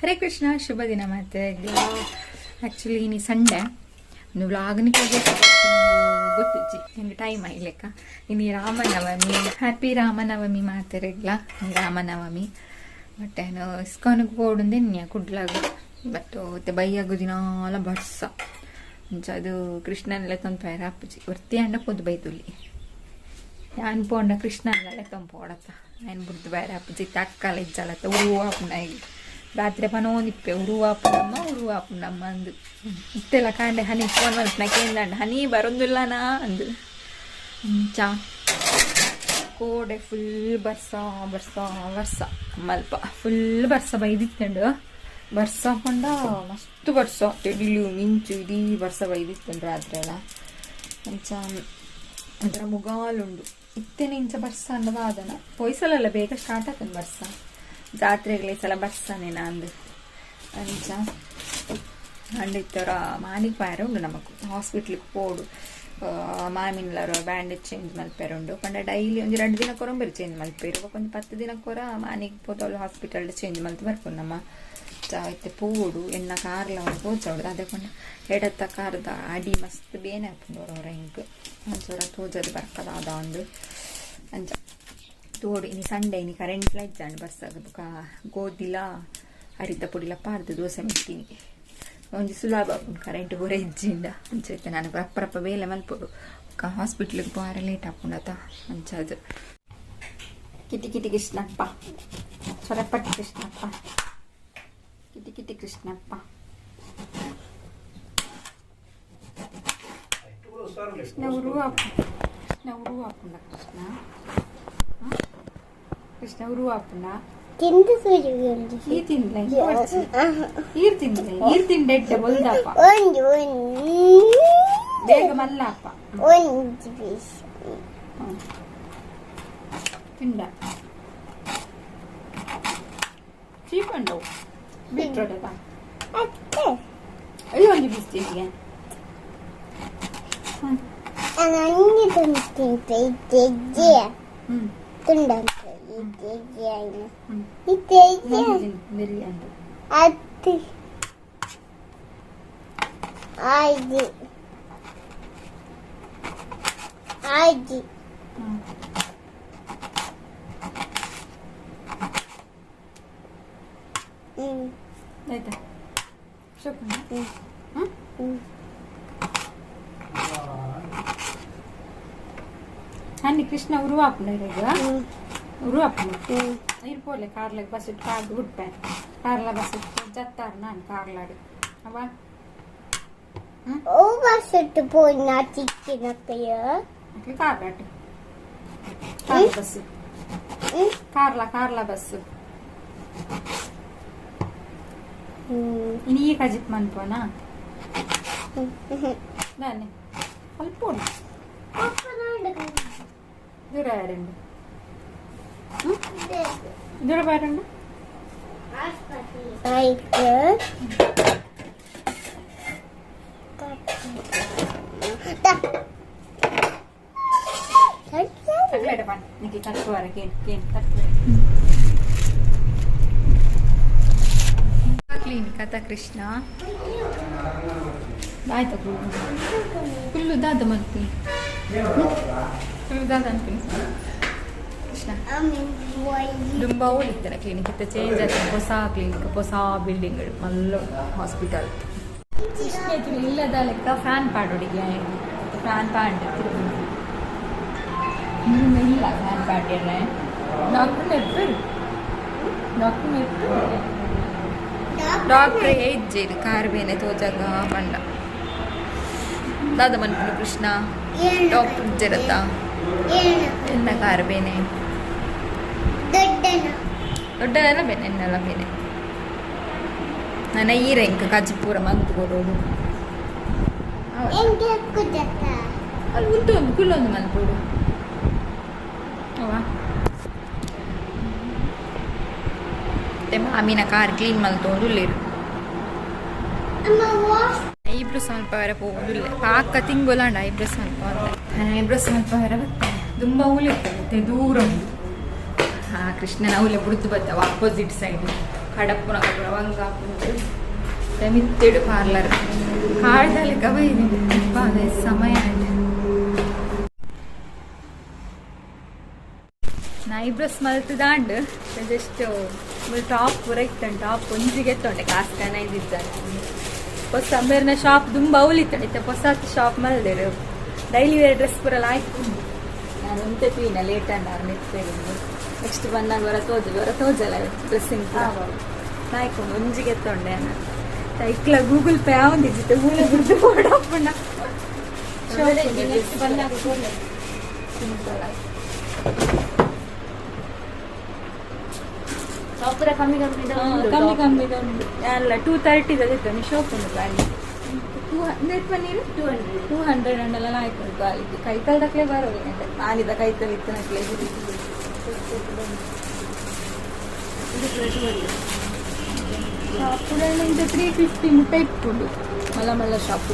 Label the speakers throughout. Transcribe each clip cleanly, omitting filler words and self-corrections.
Speaker 1: ಹರೇ ಕೃಷ್ಣ, ಶುಭ ದಿನ. ಮತ್ತೆ ಆ್ಯಕ್ಚುಲಿ ನೀ ಸಂಡೆ ಒಂದು ವ್ಲಾಗ್ನಿ ಗೊತ್ತಿಜ್ಜಿ ನಿಂಗೆ ಟೈಮ್ ಆಯ್ಲೆಕ್ಕ ಇನ್ನು ರಾಮನವಮಿ. ಹ್ಯಾಪಿ ರಾಮನವಮಿ ಮಾತಾರಿಗ್ಲ ರಾಮನವಮಿ. ಬಟ್ ಏನು ಇಸ್ಕಾನಿಗೆ ಹೋಡುಂದೆ ನಿನ್ನೆ ಕುಡ್ಲಾಗ ಬಟ್ ಮತ್ತೆ ಬೈಯಾಗು ದಿನಾಲ ಬರ್ಸ ಅದು ಕೃಷ್ಣನೆಲ್ಲ ತಂಪೇರ ಅಪ್ಪಜಿ ವರ್ತಿ ಅಂಡ ಪೊದ್ದು ಬೈದುಲ್ಲಿ ನಾನು ಪೋಂಡ ಕೃಷ್ಣನೆಲ್ಲ ತಂಪೋಡತ್ತ ನಾನು ಬುಡ್ದು ಬೇರೆ ಅಪ್ಪಜಿ ತಕ್ಕಲ ಇಜ್ಜಲತ್ತ ಉರುವಾಪುನ ಇಲ್ಲಿ ರಾತ್ರಿ ಪನೋಂದಿಪ್ಪೆ ಉರುವಾಪುನಮ್ಮ ಅಂದು ಇತ್ತೆಲ್ಲ ಕಾಂಡೆ ಹನಿ ಫೋನ್ ಮಲ್ಪನಕೇಂದಂಡ ಹನಿ ಬರೋದಿಲ್ಲನಾ ಅಂದು ಚಾ ಕೋಡೆ ಫುಲ್ ಬರ್ಸ ಮಲ್ಪ ಫುಲ್ ಬರ್ಸ ಬೈದಿತ್ತಂಡು ಬರ್ಸ ಪಂಡ ಮಸ್ತ್ ಬರ್ಸ ತೆಡಿಲು ಮಿಂಚು ಇದೀ ಬರ್ಸ ಬೈದಿತ್ತಂಡು ರಾತ್ರಿ ಎಲ್ಲ ಅಂಚ ಅದರ ಮುಗಾಲುಂಡು ಇತ್ತೇನೆ ಇಂಚ ಬರ್ಸ ಅಂದವಾದನ ಹೊಯ್ಸಲೆಲ್ಲ ಬೇಗ ಸ್ಟಾರ್ಟ್ ಆತನ ಬರ್ಸ ಜಾತ್ರೆಗಳ ಸಲ ಬರ್ಸಾನೆ ನಂದು ಅಂಚ ಅಂಡಿತ್ತರ ಮಾನಿಗೆ ಪಾರ ಉಂಡು ನಮಕ್ ಹಾಸ್ಪಿಟ್ಲಿಗೆ ಪೋಡು ಮಾಮಿನ್ಲರು ಬ್ಯಾಂಡೇಜ್ ಚೇಂಜ್ ಮಲ್ಪೇರ ಉಂಡು ಪಂಡ ಡೈಲಿ ಒಂದು 2 ದಿನ ಕೊರಂಬರಿ ಚೇಂಜ್ ಮಲ್ಪೇರು ಒಂದು 10 ದಿನಕ್ಕೊರ ಮಾನಿಗೆ ಪೋದವಳು ಹಾಸ್ಪಿಟಲ್ ಚೇಂಜ್ ಮಲ್ತು ಬರ್ಕೊಂಡು ನಮ್ಮ ಚಾಯ್ತೆ ಪೋಡು ಎನ್ನ ಕಾರ್ಲ ಪೋಚೌಡು ಅದೇ ಕೊಂಡು ಎಡತ್ತ ಕಾರ್ದ ಅಡಿ ಮಸ್ತ್ ಬೇನೆ ಹಾಕೊಂಡು ಅವರ ಹಿಂಗೆ ಒಂಚೂರ ತೋಜದು ಬರ್ಕದಾದ ಒಂದು ಅಂಚ ತೋಡು ಇನ್ನು ಸಂಡೆ ಇನ್ನು ಕರೆಂಟ್ಲ ಇಜ್ಜಾಂಡು ಬರ್ಸಾಗ ಗೋಧಿಲ ಅರಿತ ಪುಡಿಲ ಪಾರ್ದು ದೋಸೆ ಮೆತ್ತೀನಿ ಒಂಜಿ ಸುಲಭ ಕರೆಂಟ್ ಗೋರೆ ಇಜ್ಜಿಂಡ ಅಂಚೈತೆ ನಾನು ರಪ್ಪ ಬೇಲೆ ಮಲ್ಪೋಡು ಹಾಸ್ಪಿಟ್ಲಿಗೆ ಬಾರ ಲೇಟ್ ಹಾಕೊಂಡತ ಅಂಚದು ಕಿಟಿ ಕೃಷ್ಣಪ್ಪ ಸ್ವರಪಟ್ಟಿ ಕೃಷ್ಣಪ್ಪ ಕಿಟಿ ಕೃಷ್ಣಪ್ಪ ಕೃಷ್ಣ ಉರುವಾಪುಂಡ ಕೃಷ್ಣ ಉರುವಾಪುಂಡ ಈರ್ತಿಂಡೆ ಬೊಲ್ದಪ್ಪ ಬೇಗ ಮಲ್ಲಪ್ಪ ತಿಂಡ ಚೀಪಂಡವು ಬಿಟ್ರೊಡದ ಅಯ್ಯೋ ಒಂದು ಬಿಸ್ತಿಗೆ ಆಯ್ತಾ ಹನ್ನಿ ಕೃಷ್ಣ ಉರುವಾಪುನ ಉರುವಾಪುನ ಇರ್ಪೋಲೆ ಕಾರ್ಲಾಗ ಬಸ್ ಇಟ್ಟು ಕಾರ್ದು ಬಿಟ್ಪೆ ಕಾರ್ಲ ಬಸ್ ಇಟ್ಟು ಜತ್ತಾರ ನಾನು ಕಾರ್ಲಾಡು ಅವ ಬಸ್ ಇಟ್ಟು ಪೋಯ್ನ ಚಿಕ್ಕಿನಕ್ಕಯ್ಯ ಕಾರ್ಲಾಡು ಕಾರ್ಲ ಬಸ್ ಕಾರ್ಲ ಬಸ್ ಇನ್ನು ಈ ಕಜಿತ್ ಮನ್ಪೋನಾ ನಾನೇ ಅಲ್ಪೋಣ ದೂರ ಯಾರಂಡು ದೂರ ಬಾರಂಡು ಕ್ಲಿನಿಕ್ ಕೃಷ್ಣ ಆಯ್ತಾ ಫುಲ್ಲು ದಾದ ಮಲ್ಪಿ ಫುಲ್ಲು ದಾದ ಅನ್ತೀನಿ ಕೃಷ್ಣ ತುಂಬ ಓಡಿದ್ದಾರೆ ಕ್ಲಿನಿಕ್ ಇತ್ತ ಚೇಂಜ್ ಆಗ್ತದೆ ಹೊಸ ಕ್ಲಿನಿಕ್ ಹೊಸ ಬಿಲ್ಡಿಂಗ್ ಮಲ್ಲ ಹಾಸ್ಪಿಟಲ್ ಇಲ್ಲದ ಲೆಕ್ಕ ಫ್ಯಾನ್ ಪಾಡೋಡಿಗೆ ಫ್ಯಾನ್ ಪಾಡ್ ಇಲ್ಲ ಫ್ಯಾನ್ ಪಾಡ್ಯ ಡಾಕ್ಟ್ರೇ ಇಜ್ಜೇನು ಕಾರ್ ಬೇನೆ ತೋಜಾಗ ಬಂಡ ದಾದ ಮನ್ಪುನು ಕೃಷ್ಣ ಡಾಕ್ಟರ್ ಇಜ್ಜರತ್ತ ಎನ್ನ ಕಾರ್ ಬೇನೆ ದೊಡ್ಡನೆಲ್ಲ ಬೇನೆ ಎನ್ನೆಲ್ಲ ಬೇನೆ ನನ್ನ ಈರ ಇಂಕ ಕಜ್ಜಿಪೂರ ಮಂತ್ ಕೊಡೋದು ಅಲ್ಲಿ ಉಂಟು ಒಂದು ಕುಲ್ಲೊಂದು ಮಲ್ಪೋಡು ಅವ ಮತ್ತೆ ಮಾಮಿನ ಕಾರ್ ಕ್ಲೀನ್ ಮಲ್ತೋದು ಇಲ್ಲೇರು ಐಬ್ರು ಸ್ವಲ್ಪ ವರ ಹೋಗುದಿಲ್ಲ ಪಾಕ ತಿಂಗೋಲಾಂಡ ಐಬ್ರು ಸ್ವಲ್ಪ ಐಬ್ರು ಸ್ವಲ್ಪ ವರ ಬರ್ತದೆ ತುಂಬ ಉಳಿರ್ತದೆ ದೂರ ಉಂಟು ಕೃಷ್ಣನ ಅವಲೆ ಬುಡ್ದು ಬರ್ತಾವ ಆಪೋಸಿಟ್ ಸೈಡ್ ಕಡಪುನ ವಂಗ ಮಿತ್ತಿಡು ಪಾರ್ಲರ್ ಕಾಡ್ದಲ್ಲಿ ಗವೈದು ಅದೇ ಸಮಯ ನಾ ಐಬ್ರೋಸ್ ಮಲ್ತದಾಂಡ್ ಜಸ್ಟ್ ಟಾಪ್ ಪೂರ ಇತ್ತಂಡು ಟಾಪ್ ಒಂಜಿಗೆ ತೊಂಡೆ ಕಾಸ್ಕನ ಇದ್ದಿದ್ದಾನೆ ಹೊಸ ಮೇರಿನ ಶಾಪ್ ತುಂಬ ಅವಲಿತ್ತಂಡೆ ಹೊಸ ಶಾಪ್ ಮಲ್ದೇಡು ಡೈಲಿ ವೇರ್ ಡ್ರೆಸ್ ಪೂರ ಆಯ್ತು ನಾನು ಉಂಟೆ ಪೀನ ಲೇಟ್ ಅನ್ನಾರು ನಿಂತೇನೆ ನೆಕ್ಸ್ಟ್ ಬಂದಾಗ ಹೊರ ತೋಜಲ್ಲ ಡ್ರೆಸ್ಸಿಂಗ್ ನಾಯ್ಕೊಂಡು ಒಂಜಿಗೆ ತೊಂಡೆ ಇಕ್ಲ ಗೂಗಲ್ ಪೇ ಆವಂದಿತ್ತು ಮೂಲೆ ಬಿಡ್ದು ಓಡಪ್ಪಣ್ಣ ಕಮ್ಮಿ ಅಲ್ಲ 230 ಶಾಪ್ ಉಂಟು ಅಲ್ಲಿ 200 ಅಂಡೆಲ್ಲ ಆಯ್ತು ಕ್ವಾಲಿಟಿ ಕೈತಲ್ದಕ್ಲೇ ಬರೋದು ನಾನಿದ ಕೈತಲ್ ಇತ್ತನಕ್ಲೇ ಶಾಪ್ 350 ಮುಟ್ಟ ಇಟ್ಕೊಂಡು ಮಲ್ಲ ಶಾಪ್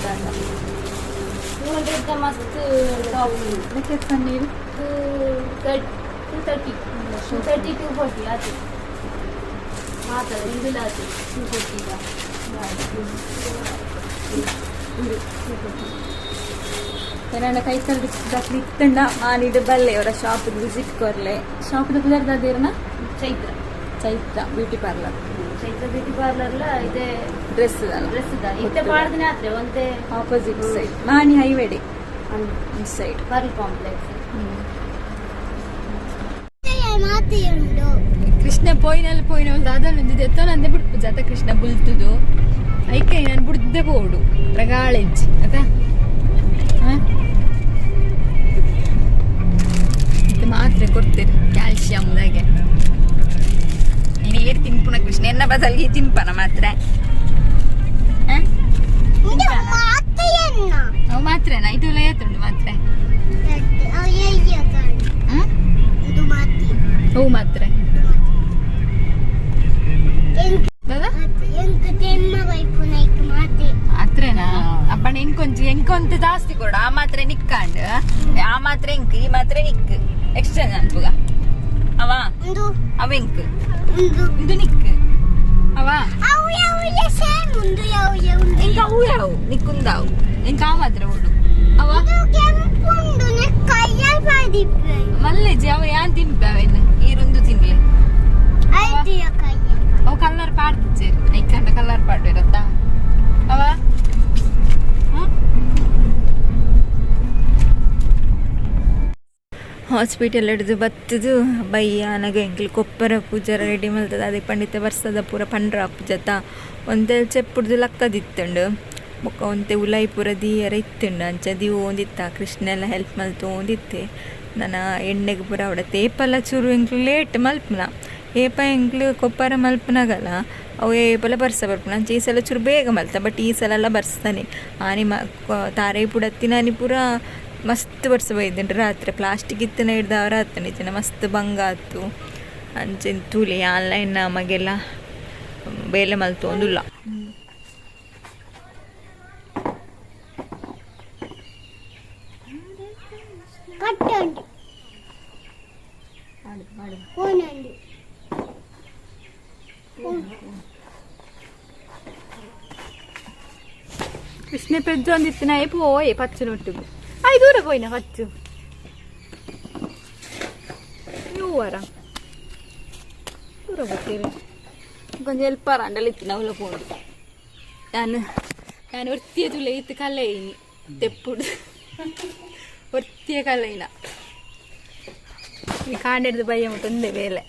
Speaker 2: ಮಸ್ತ್
Speaker 1: ನೀರು
Speaker 2: 230 240 ಆಯ್ತು ಮಾತಾಡ ಇಂದಿಲ್ಲ ಆಯ್ತು 240
Speaker 1: ನನ್ನ ಕೈತಲ್ದಕ್ಲಿ ಇತ್ತಂಡ ಮಾನಿಡು ಬಲ್ಲೆ ಅವರ ಶಾಪ್ ವಿಸಿಟ್ ಕೊರ್ಲೆ ಶಾಪ್ ಕುದರ್ದೇರನ Chaitra beauty parlour
Speaker 2: Chaitra beauty ಪಾರ್ಲರ್ಲ ಇದೆ
Speaker 1: ಡ್ರೆಸ್
Speaker 2: ಇತ್ತೆ ಮಾಡ್ದಿನ ಆತ್ರೆ ಒಂದೇ
Speaker 1: ಆಪೋಸಿಟ್ ಸೈಡ್ ಮಾನಿ ಹೈವೇಡೆ ಸೈಡ್
Speaker 2: ಪರ್ಲ್ ಕಾಂಪ್ಲೆಕ್ಸ್
Speaker 1: ಕೃಷ್ಣ ಪೋಯಿನ ಅದನ್ನೊಂದು ಎತ್ತೊಂದೆ ಬಿಡ್ಪು ಜಾತ ಕೃಷ್ಣ ಬುಲ್ತುದು ಐಕೆ ನಾನು ಬಿಡ್ದೆ ಬೋಡು ಪ್ರಗಾಳೆಜ್ಜಿ ಆಯ್ತಾ ಇದು ಮಾತ್ರೆ ಕೊಡ್ತೀರಿ ಕ್ಯಾಲ್ಸಿಯಮ್ದಾಗೆ ನೀನು ಏರ್ ತಿನ್ಪುನ ಕೃಷ್ಣ ಎನ್ನ ಬದಲಿಗೆ ತಿನ್ಪನ ಮಾತ್ರೆ ಅವು ಮಾತ್ರೆನಾ ಇದು ಲಯತ್ತುಂಡು ಮಾತ್ರೆ ಅವು ಮಾತ್ರೆ ಅತ್ರೆನಾ ಅಪ್ಪಣ ಎಂಕೊಂತ ಜಾಸ್ತಿ ಕೊಡು ಆ ಮಾತ್ರೆ ನಿಕ್ಕಾಂಡ್ ಆ ಮಾತ್ರೆ ಎಂಕ್ ಈ ಮಾತ್ರೆ ನಿಕ್ ಎಕ್ಸ್ಚೇಂಜ್ ಅನ್ಪುಗ ಅವ ಅವೆಂಕ್ ಇದು ನಿಕ್ ಅವ ಎಂಕ ಅವು ಯಾವು ನಿಕ್ಕುಂದಾವು ಎಂಕ ಆ ಮಾತ್ರೆ ಓಡು ಅವ ಮಲ್ಲೆಜಿ ಅವ ಯಾನ್ ತಿನ್ಪೆ ಅವೇನು ಈರೊಂದು ತಿನ್ಲೆ ಅವು ಕಲ್ಲರ್ ಪಾಡ್ತಿಚ್ಚೆ ಐಕಂಡ ಕಲ್ಲರ್ ಪಾಡು ಇರತ್ತಾ ಅವ ಹಾಸ್ಪಿಟಲ್ ಹಿಡಿದು ಬತ್ತದು ಬಯ್ಯ ನನಗೆ ಎಂಕ್ಲು ಕೊಪ್ಪರ ಪೂಜಾರ ರೆಡಿ ಮಲ್ತದ ಅದೇ ಪಂಡಿತ ಬರ್ಸದ ಪೂರ ಪಂಡ್ರ ಪೂಜತ ಒಂತೆ ಚೆಪ್ಪುಡ್ದು ಲಕ್ಕದಿತ್ತಂಡು ಬೊಕ್ಕ ಒಂತೆ ಉಲಾಯಿ ಪೂರ ದೀಯರ ಇತ್ತುಂಡು ಅಂಚ ದೀವು ಓದಿತ್ತ ಕೃಷ್ಣ ಎಲ್ಲ ಹೆಲ್ಪ್ ಮಲ್ತು ಓದಿತ್ತೆ ನನ್ನ ಎಣ್ಣೆಗೆ ಪೂರ ಅವಡ ತೇಪಲ್ಲ ಚೂರು ಎಂಕ್ಲು ಲೇಟ್ ಮಲ್ಪನ ಏಪ ಎಂಕ್ಲು ಕೊಪ್ಪರ ಮಲ್ಪನಾಗಲ್ಲ ಅವು ಏಪಲ್ಲ ಬರ್ಸ ಬರ್ಪನ ಅಂಚೆ ಈ ಸಲ ಚೂರು ಬೇಗ ಮಲ್ತ ಬಟ್ ಈ ಸಲ ಎಲ್ಲ ಬರ್ಸ್ತಾನೆ ಆನಿ ತಾರೆ ಪುಡತ್ತಿನ ಆನಿ ಪೂರ ಮಸ್ತ್ ಬರ್ಸ ಬೈದೇನ್ರಿ ರಾತ್ರಿ ಪ್ಲಾಸ್ಟಿಕ್ ಇತ್ತನ ಹಿಡ್ದು ಅವ್ರ ಹತ್ತನ ಇತ್ತನ ಮಸ್ತ್ ಭಂಗ ಆಯ್ತು ಅಂಚೆ ತೂಲಿ ಆನ್ಲೈನ್ ನಮಗೆಲ್ಲ ಬೇಲೆ ಮಲ್ತು ಒಂದಿಲ್ಲ ಕೃಷ್ಣ ಪೆಜ್ಜು ಒಂದಿತ್ತು ನಾ ಪೋಯೆ ಪಚ್ಚು ನೊಟ್ಟಿಗೆ ಆಯ್ ದೂರ ಪೋಯ್ನ ಪಚ್ಚು ನೀವರ ದೂರ ಬರ್ತೀರಿ ಕೊಂಚ ಎಲ್ಪಾರ ಅಂಡಲಿತ್ತು ನವಲ ಪೋಂಡು ನಾನು ಒರ್ತಿಯ ತುಲೆ ಇತ್ತು ಕಲ್ಲೆಯಿನಿ ತೆಪ್ಪುಡು ಒರ್ತಿಯ ಕಲ್ಲೆಯಿನ ಈ ಕಾಂಡಿಡ್ದು ಬಯ್ಯ ಮುಟ್ಟೊಂದೇ ಬೇಲೆ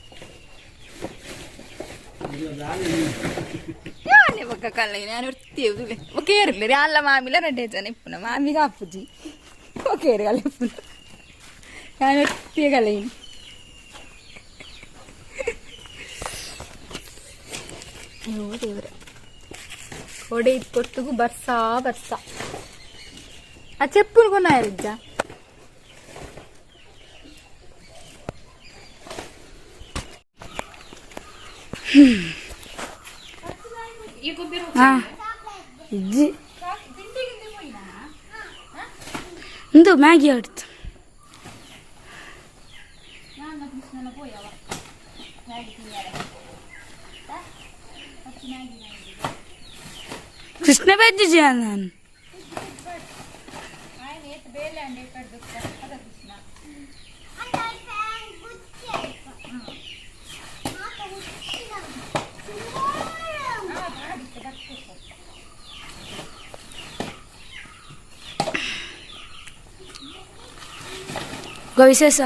Speaker 1: ಯಾನೆ ಬಕ್ಕ ಕಲ್ಲೆಯಿನ ನಾನು ಒರ್ತಿಯ ತುಲೆ ಒಕೆ ಇರಲಿ ಅಲ್ಲ ಮಾಮಿಲ ರೆಡ್ಡೆ ಜನ ಇಪ್ಪುನ ಮಾಮಿಗ ಅಪ್ಪುಜಿ ಓಕೆ ಕಲೆ ಇಪ್ಪುನ ನಾನು ಒರ್ತಿಯ ಕಲ್ಲೆಯಿನ ದೇವ್ರೆ ಕೊಡೆ ಇದು ಕೊಟ್ಟುಗು ಬರ್ಸಾ ಆ చెప్పులు కొన్నాయా రిజ్జా
Speaker 2: ಇಂದು ಮ್ಯಾಗಿ ಆಡ್ತು ಕೃಷ್ಣ ಬೆಜ್ಜಿ ನಾನು
Speaker 1: ಬೇಲೆ ಅಂಡೆ ಕಡ್ದು ಅದ ಕೃಷ್ಣ
Speaker 2: ವಿಶೇಷ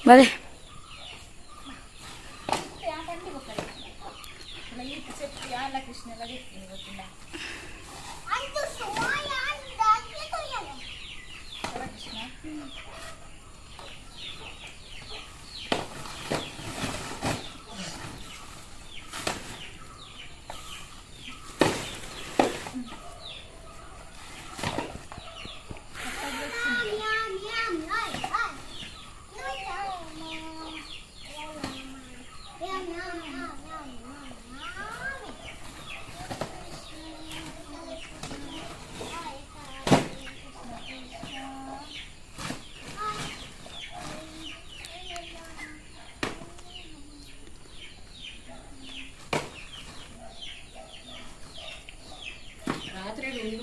Speaker 2: ಬರೇ
Speaker 1: ಕೃಷ್ಣ ಎಲ್ಲ ಗೊತ್ತಿಲ್ಲ ಗೊತ್ತಿಲ್ಲ ಕೃಷ್ಣ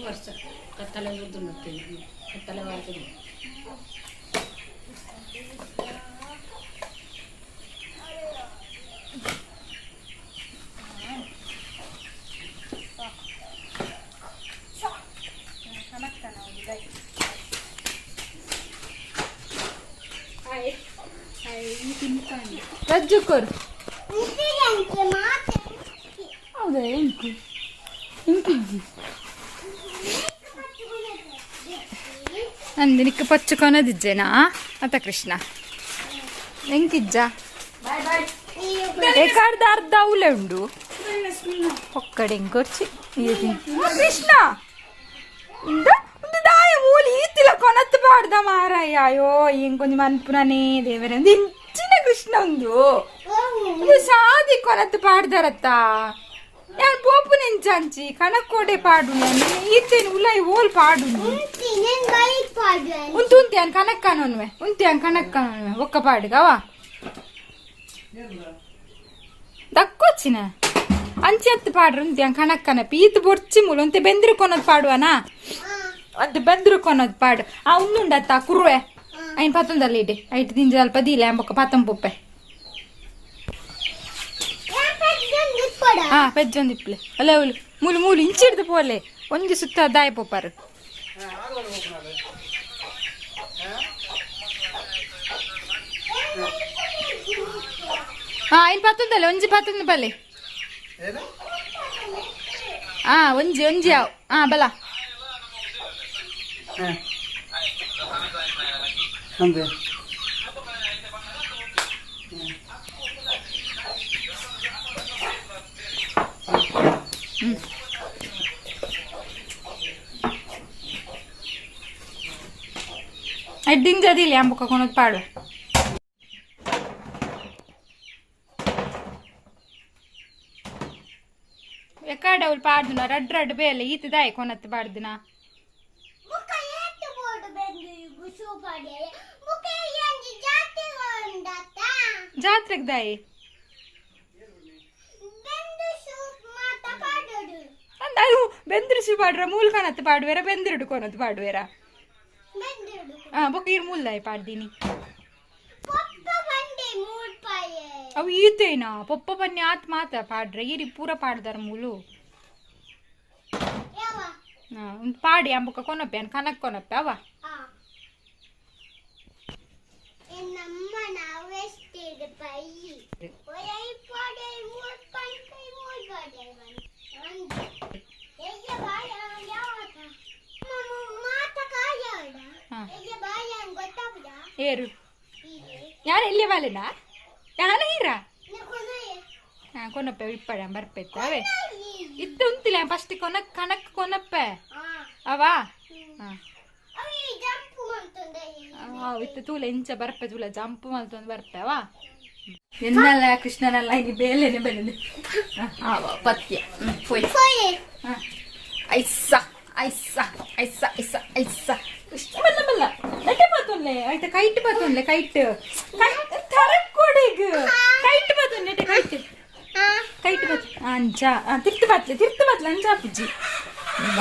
Speaker 2: ವರ್ಷ ಕತ್ತಲೆ ಉದ್ದುಣ್ಣುತ್ತೇನೆ ಕತ್ತಲೆ ಮಾಡ್ತೀನಿ
Speaker 1: ರಜ್ಜುಕೋರು
Speaker 2: ಹೌದಾ ಎಂಕು ಎಂಕಿಜ್ಜಿ
Speaker 1: ನಂದು ನಿಕ್ಕ ಪಚ್ಚು ಕೊನದಿಜ್ಜೆನಾ ಅತ ಕೃಷ್ಣ ಎಂಕಿಜ್ಜ ಏಕಾರ್ದ ಅರ್ಧ ಉಲೆ ಉಂಡು ಒಕ್ಕಡೆ ಎಂಕೊರ್ಚಿ ಕೃಷ್ಣ ಒಂದು ದಾಯ ಮೂಲಿ ಈತಿಲ ಕೊನತ್ತು ಪಾಡ್ದ ಮಾರಾಯ ಅಯ್ಯೋ ಇಂಕೊಂದು ಮನ್ಪುರನೇ ದೇವರೇ ಒಂದು ಇಂಚಿನ ಕೃಷ್ಣ ಒಂದು ಸಾದಿ ಕೊನತ್ತು ಪಾಡ್ದಾರತ್ತ ഞാൻ പോപ്പുനെഞ്ചാഞ്ചി കണക്കോടെ പാടുന്നു ഈത്തേന് ഉള്ളായി ഓൾ പാടുന്നു ഉന്തുന്ത്യാൻ കണക്കാനൊന്നുവേ ഉന്ത്യാൻ കണക്കാനൊന്നുവേ ഒക്ക പാടുകവാ ದಕ್ಕೊಚ್ಚಿನ ಅಂಚೆ ಹತ್ತು ಪಾಡ್ರು ಉಂತ್ಯಾನ್ ಕಣಕ್ಕನಪ್ಪಿ ಈತ್ ಬೊರ್ಚಿ ಮುಳು ಅಂತೆ ಬೆಂದ್ರುಕೊನೋದು ಪಾಡುವನಾ ಅದು ಬೆಂದ್ರುಕೊನೋದು ಪಾಡು ಆ ಉಂದುಂಡತ್ತ ಕುರುವೆ ಐನ್ ಪತ್ತೊಂದಲ್ಲಿ ಇಡೆ ಐಟ್ ತಿಂಜ ಸ್ವಲ್ಪ ದೀಲೆ ಅಂಬೊಕ್ಕ ಪತ್ತಂ ಪುಪ್ಪೆ ಪೆಜ್ಜೊಂದಿಪ್ಲೆ ಅಲ್ಲ ಅವಳು ಮೂಲು ಮೂಲು ಇಂಚಿಡ್ದು ಪೋಲೆ ಒಂಜಿ ಸುತ್ತ ದಾಯ ಪೋಪಾರು ಐನ್ ಪತ್ತೊಂದಲ್ಲ ಒಂಜಿ ಪತ್ತೊಂದು ಬಲೆ ಒಂಜಿ ಒಂಜಿ ಯಾವ ಬಲ ಅಡ್ಡಿಂಜದಿಲ್ಲ ಅಂಬುಕ ಕೊನೋದು ಪಾಡು ಎಕಾಡೆ ಅವಳು ಪಾಡ್ದುನ ರಡ್ ರಡ್ ಬೇಲೆ ಈತದಾಯ ಕೊನತ್ತು ಪಾಡ್ದುನ ಜಾತ್ರೆಗೆ ದಾಯಿ ಅದು ಬೆಂದ್ರಿಸಿ ಪಾಡ್ರ ಮೂಲ್ ಕನತ್ತು ಪಾಡುವೇರ ಬೆಂದಿರುಡು ಕೊನತ್ತು ಪಾಡುವೇರ ಬೊಕ್ಕ ಇರ್ ಮೂಲ್ದಾಯಿ ಪಾಡ್ದೀನಿ ಅವು ಈತೇನಾ ಪೊಪ್ಪ ಬನ್ನಿ ಆತ್ ಮಾತ ಪಾಡ್ರೆ ಈರಿ ಪೂರ ಪಾಡ್ದಾರ ಮೂಲು ಒಂದು ಪಾಡಿ ಅಂಬುಕ ಕೊನಪ್ಪೆ ಅನ್ ಕನಕ್ ಕೊನಪ್ಪೆ ಅವ ಏರು ಯಾರು ಎಲ್ಲಿ ಬಾಲೆನಾ ಯಾನ ಹೀರ ಕೊನಪ್ಪೆ ಇಪ್ಪಡ ಬರ್ಪೆತ್ತ ಅವೇ ಇತ್ತು ಉಂತಿಲ್ಲ ಫಸ್ಟ್ ಕೊನಕ್ ಕನಕ್ ಕೊನಪ್ಪೆ ಅವಾ ಇತ್ತು ತೂಲ ಇಂಚ ಬರ್ಪೆ ತೂಲ ಜಂಪ್ ಮಲ್ತೊಂದು ಬರ್ಪೆ ಅವಾ ಎನ್ನಲ್ಲ ಕೃಷ್ಣನಲ್ಲ ಇಲ್ಲಿ ಬೇಲೆನೆ ಬೆಳೆದು ಪತ್ಯ ಐಸ ಐಸ ಐಸ ಐಸ ಐಸ ಬಲ್ಲ ಬಲ್ಲ ನಟೆ ಪಾತೊನ್ಲೆ ಆಯ್ತಾ ಕೈಟ್ ಪಾತೊನ್ಲೆ ಕೈಟ್ ಥರಕ್ ಕೊಡಿಗ್ ಕೈಟ್ ಪಾತೊನ್ ನಟೆ ಕೈಟ್ ಕೈಟ್ ಪಾತ ಅಂಚ ತಿರ್ತು ಬಾತ್ಲೆ ಅಂಚ ಪುಜ್ಜಿ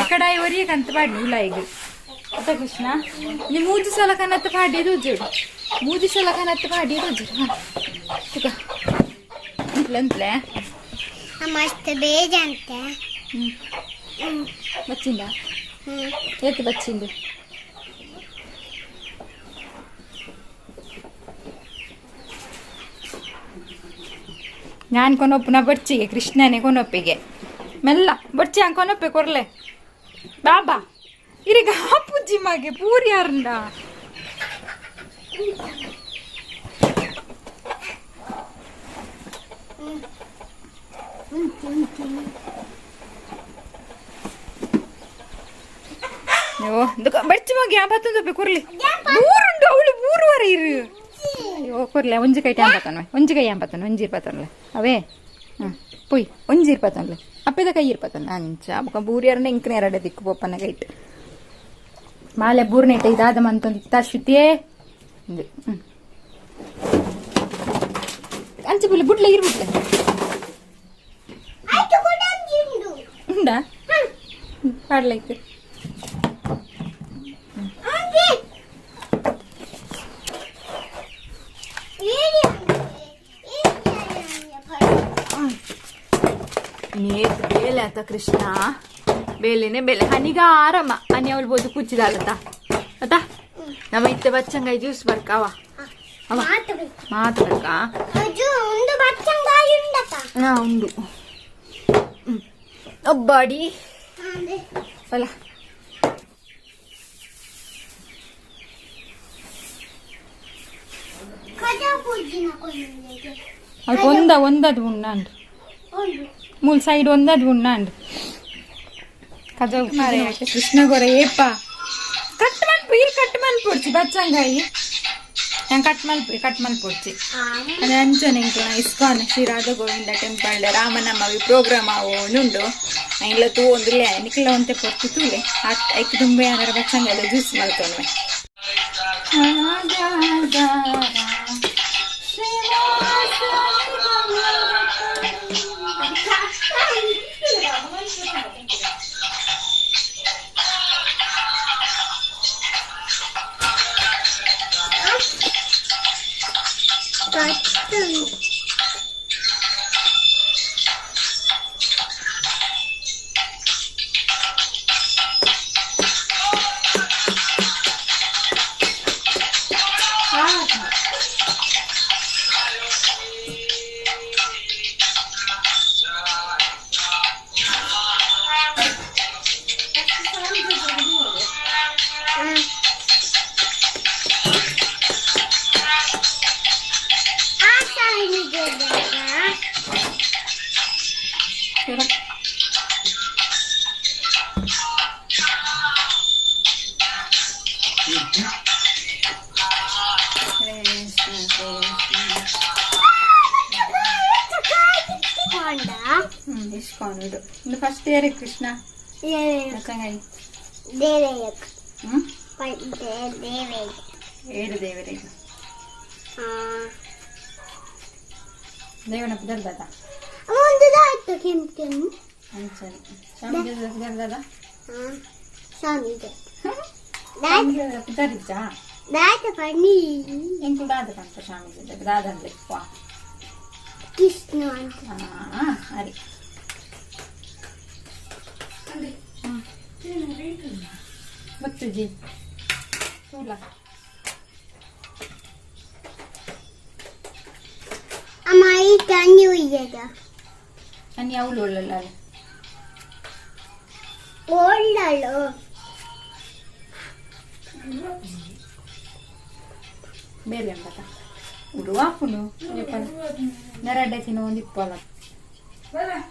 Speaker 1: ಕಡಾಯಿ ಒರಿಯ ಕಂತ ಪಾಡಿ ಉಲಾಯಿಗ್ ಅತ್ತ ಕೃಷ್ಣ ನೀ ಮೂಜಿ ಸಲ ಕನತ್ತ ಪಾಡಿಯದು ಉಜ್ಜುಡು ಮೂಜಿ ಸಲ ಕನತ್ತ ಪಾಡಿಯದು ಉಜ್ಜುಡು ತುಕ ಅಂತ್ಲೆ
Speaker 3: ಮಸ್ತ್ ಬೇಜಂತೆ
Speaker 1: ಬಚ್ಚಿಂದ ಏತು ಬಚ್ಚಿಂದು ನಾನು ಕೊನೊಪ್ಪನ ಬಡ್ಚಿಗೆ ಕೃಷ್ಣನೇ ಕೊನೊಪ್ಪಿಗೆ ಮೆಲ್ಲ ಬಡ್ಚಿ ಹಂಗೆ ಕೊನೊಪ್ಪೆ ಕೊರ್ಲೆ ಬಾಬಾ ಇರಿಗ ಪೂಜಿ ಮಾಗೆ ಪೂರಿ ಯಾರಂಡ ಅಯ್ಯೋ ಬಡ್ಚಿ ಮಾಗೆ ಬತ್ತೊಂದು ಕೊರ್ಲಿ ಬೂರುಂಡು ಅವಳು ಬೂರುವರೆ ಇರು ಅಯ್ಯೋ ಕೊರ್ಲೆ ಒಂಜಿ ಕೈ ಟ್ಯಾಂಬತ್ತನ್ವೆ ಒಂಜಿ ಕೈ ಅಂಬತ್ತನ್ವೆ ಒಂಜಿ ಇರ್ಪತ್ತನ್ಲೆ ಅವೇ ಪುಯ್ ಒಂಜಿ ಇರ್ಪತ್ತನ್ಲೆ ಅಪ್ಪದ ಕೈ ಇರ್ಪತ್ತನ್ಲೆ ಅಂಚ ಬುಕ ಬೂರಿ ಯಾರನ್ನ ಇಂಕನೆ ಎರಡೆ ದಿಕ್ಕು ಪೋಪನ ಕೈಟ್ ಮಾಲೆ ಬೂರ್ನೆಟ ಇದಾದ ಮಂತೊಂದು ಇತ್ತ ಶ್ರುತಿಯೇ ಇದು ಅಂಚೆ ಬುಲ್ಲ ಬುಡ್ಲೆ ಇರ್ಬಿಟ್ಲೆ ಉಂಡಾ ಪಾಡ್ಲೈತೆ ಬೇಲೆ ಆತ ಕೃಷ್ಣ ಬೇಲೆನೆ ಬೇಲೆ ಹನಿಗ ಆರಾಮ ಹನಿ ಅವಳು ಬೋದು ಕುಚ್ಚಿದಾಲತ್ತ ಆತ ನಮ್ಮ ಇತ್ತೆ ಬಚ್ಚಂಗಾಯಿ ಜ್ಯೂಸ್ ಬರ್ಕಾವ ಅವ ಮಾತಾಡ್ಕ ಉಂಡು ಒಬ್ಬಾಡಿ ಅಲ್ಲ ಅದು ಒಂದದು ಉಣ್ಣಾಂಡು ಮೂಲ್ ಸೈಡ್ ಒಂದದು ಉಣ್ಣಾಂಡು ಕಜ ಕೃಷ್ಣ ಗೊರ ಏಪ ಕಟ್ ಮಲ್ಪು ಕಟ್ ಮಲ್ಪೊಡ್ಚಿ ಬಚ್ಚಂಗಾಯಿ ನಾನು ಕಟ್ ಮಲ್ಪೊಡ್ಚಿ ಅದೇ ಅಂಚನೆ ಇಸ್ಕಾನ್ ಶ್ರೀರಾಧ ಗೋವಿಂದ ಟೆಂಪಲ್ ರಾಮನಮ್ಮವಿ ಪ್ರೋಗ್ರಾಮ್ ಆವೋನುಂಡು ಇಲ್ಲ ತೂ ಒಂದುಲೆ ನಿಕ್ಲ ಒಂತೆ ಪೊರ್ತು ತೂಲೆ ಐಕ್ ತುಂಬೆ ಏನಾರ ಬಚ್ಚಂಗಾಯಿ ಜ್ಯೂಸ್ ಮಲ್ಕೊಂಡ್ವೆ ಇಸ್ಕೊಂಡು ಇನ್ನು ಫಸ್ಟ್ ಏರೆ ಕೃಷ್ಣ ಬಚ್ಚಂಗಾಯಿ ಏಳು ದೇವರಿಗೆ ದೇವನ ಪುದರ್ದಾದ ಪುದರಿಚ್ಚಾ ಎಂಕು ದಾದ ಕಂತ ಸ್ವಾಮಿ ದಾದಂದ್ರೆ
Speaker 3: ಕೃಷ್ಣ
Speaker 1: ಅರೆ ಬಚ್ಚುಜಿ ಚೂಲ
Speaker 3: ಅಮ್ಮ ಈ ತಣ್ಣಿ ಉಯ್ಯದ
Speaker 1: ಅನ್ನಿ ಅವಳು ಒಳ್ಳಲ್ಲ
Speaker 3: ಒಳ್ಳಳು
Speaker 1: ಬೇರೆ ಎಂಬತ್ತ ಉಡುವಾಪುನು ನೆರಡೆ ತಿನ್ನು ಒಂದು ಇಪ್ಪಲ್ಲ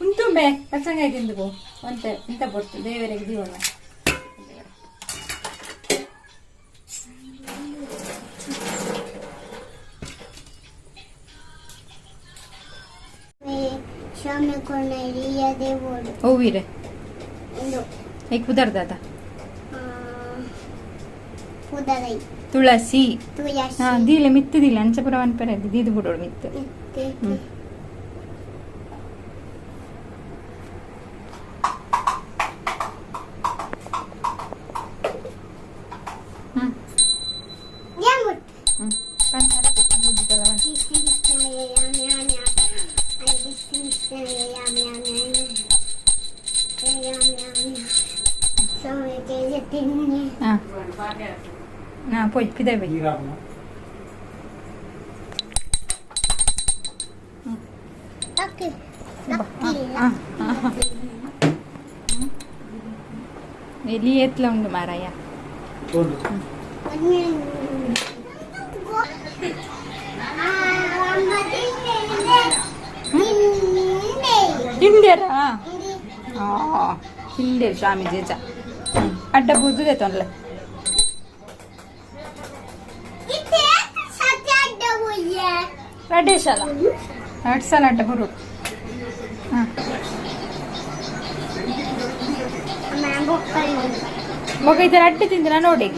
Speaker 1: ಉಂಟುಂಬೆ ಪಚ್ಚಂಗಾಯಿ ತಿಂದು ಒಂತೆ ಇಂತ ಕೊಡ್ತು ದೇವರಿಗೆ ದೀವನ
Speaker 3: ಶಾಮೆ ಕೊನೆ ರಿಯದೆ ಓಡು
Speaker 1: ಹೂವಿರೆ ಈಗ ಕುದರ್ದಾದ
Speaker 3: ಉದರೈ
Speaker 1: ತುಳಸಿ
Speaker 3: ತುಳಸಿ
Speaker 1: ಹಾ ದೀಲೆ ಮಿತ್ತದಿಲ್ಲ ಅಂಚಪುರ ಅನ್ಪರ ದೀದು ಬಿಡೋಳು ಮಿತ್ತು ಹ್ಮ್. ಹ್ಮ್
Speaker 3: ಯಾಮುಟ್
Speaker 1: ಹ್ಮ್ ಪಂಚಾರ ಮುದ್ದಿದಲ್ಲ ಬನ್ನಿ. ಹಾ ನಾ ಪೋಯ್ ಪಿದೆ ಬೈ ಎಲ್ಲಿ ಎತ್ಲ ಉಂಡು ಮಾರಾಯ ಹಿಂಡ್ಯಾರ ಹಿಂಡೆ ಸ್ವಾಮಿ ಜೇಜ ಅಡ್ಡ ಬುದ್ಧದೆ ತೊಂದ್ಲೆ ಅಡ್ಡೆ ಸಲ 2 ಸಲ ಅಡ್ಡ ಬರು ಹಾಂ ಮಗ ಇದರ ಅಡ್ಡೆ ತಿಂದ್ರೆ ನೋಡಿ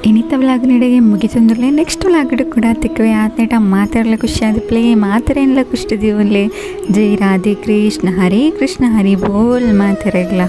Speaker 4: ಇನ್ನಿತ್ತ ವ್ಲಾಗ್ನಿಡೆಗೆ ಮುಗಿತಂದ್ರಲೆ ನೆಕ್ಸ್ಟ್ ವ್ಲಾಗ್ಡ್ ಕೂಡ ತಿಕ್ಕವೆ ಆತ್ನೇಟ ಮಾತಾಡ್ಲಿಕ್ಕೆ ಖುಷಿ ಆದಿಪ್ಲೆ ಮಾತಾರೇನ್ಲ ಖುಷಿ ದೀವನ್ಲೆ ಜೈ ರಾಧೆ ಕೃಷ್ಣ ಹರೇ ಕೃಷ್ಣ ಹರಿ ಬೋಲ್ ಮಾತಾರೆಗ್ಲ